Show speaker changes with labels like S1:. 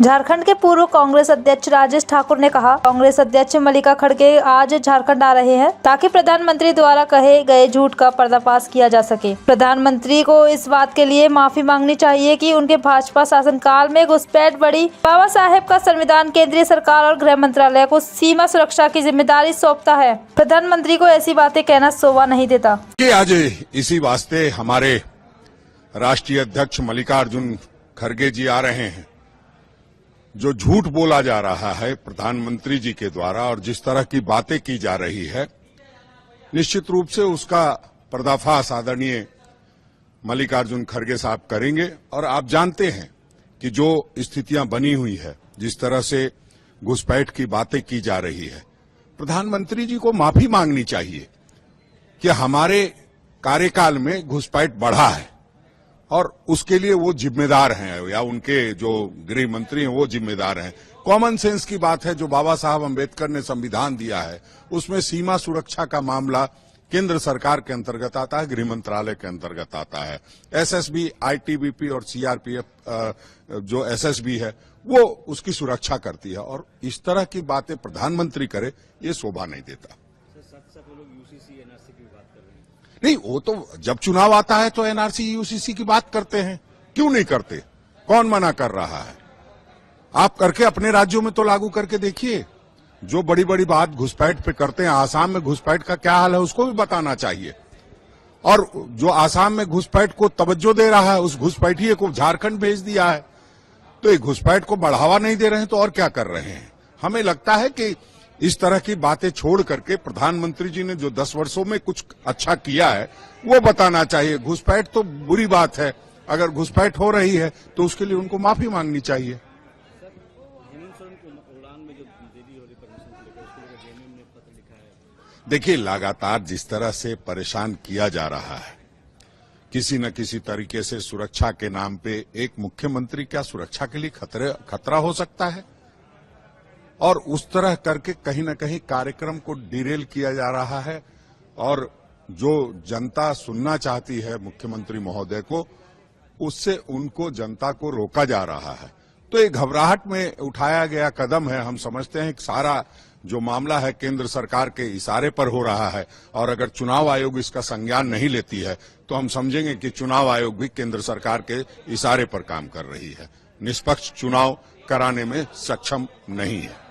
S1: झारखंड के पूर्व कांग्रेस अध्यक्ष राजेश ठाकुर ने कहा, कांग्रेस अध्यक्ष मल्लिका खड़गे आज झारखंड आ रहे हैं ताकि प्रधानमंत्री द्वारा कहे गए झूठ का पर्दाफाश किया जा सके। प्रधानमंत्री को इस बात के लिए माफी मांगनी चाहिए कि उनके भाजपा शासनकाल में घुसपैठ बढ़ी। बाबा साहेब का संविधान केंद्रीय सरकार और गृह मंत्रालय को सीमा सुरक्षा की जिम्मेदारी सौंपता है। प्रधानमंत्री को ऐसी बातें कहना शोभा नहीं देता।
S2: आज इसी वास्ते हमारे राष्ट्रीय अध्यक्ष मल्लिकार्जुन खड़गे जी आ रहे हैं। जो झूठ बोला जा रहा है प्रधानमंत्री जी के द्वारा और जिस तरह की बातें की जा रही है, निश्चित रूप से उसका पर्दाफाश आदरणीय मल्लिकार्जुन खड़गे साहब करेंगे। और आप जानते हैं कि जो स्थितियां बनी हुई है, जिस तरह से घुसपैठ की बातें की जा रही है, प्रधानमंत्री जी को माफी मांगनी चाहिए कि हमारे कार्यकाल में घुसपैठ बढ़ा है और उसके लिए वो जिम्मेदार हैं, या उनके जो गृह मंत्री हैं वो जिम्मेदार हैं। कॉमन सेंस की बात है, जो बाबा साहब अम्बेडकर ने संविधान दिया है उसमें सीमा सुरक्षा का मामला केंद्र सरकार के अंतर्गत आता है, गृह मंत्रालय के अंतर्गत आता है। एसएसबी, आईटीबीपी और सीआरपीएफ जो एसएसबी है वो उसकी सुरक्षा करती है, और इस तरह की बातें प्रधानमंत्री करे ये शोभा नहीं देता। नहीं, वो तो जब चुनाव आता है तो एनआरसी यूसीसी की बात करते हैं, क्यों नहीं करते? कौन मना कर रहा है? आप करके अपने राज्यों में तो लागू करके देखिए। जो बड़ी बड़ी बात घुसपैठ पे करते हैं, आसाम में घुसपैठ का क्या हाल है उसको भी बताना चाहिए। और जो आसाम में घुसपैठ को तवज्जो दे रहा है, उस घुसपैठिए को झारखंड भेज दिया है। तो ये घुसपैठ को बढ़ावा नहीं दे रहे हैं तो और क्या कर रहे हैं? हमें लगता है कि इस तरह की बातें छोड़ करके प्रधानमंत्री जी ने जो 10 वर्षों में कुछ अच्छा किया है वो बताना चाहिए। घुसपैठ तो बुरी बात है, अगर घुसपैठ हो रही है तो उसके लिए उनको माफी मांगनी चाहिए। देखिए, लगातार जिस तरह से परेशान किया जा रहा है, किसी न किसी तरीके से सुरक्षा के नाम पे एक मुख्यमंत्री क्या सुरक्षा के लिए खतरा हो सकता है? और उस तरह करके कहीं न कहीं कार्यक्रम को डिरेल किया जा रहा है, और जो जनता सुनना चाहती है मुख्यमंत्री महोदय को, उससे उनको जनता को रोका जा रहा है। तो ये घबराहट में उठाया गया कदम है। हम समझते हैं कि सारा जो मामला है केंद्र सरकार के इशारे पर हो रहा है, और अगर चुनाव आयोग इसका संज्ञान नहीं लेती है तो हम समझेंगे कि चुनाव आयोग भी केंद्र सरकार के इशारे पर काम कर रही है, निष्पक्ष चुनाव कराने में सक्षम नहीं है।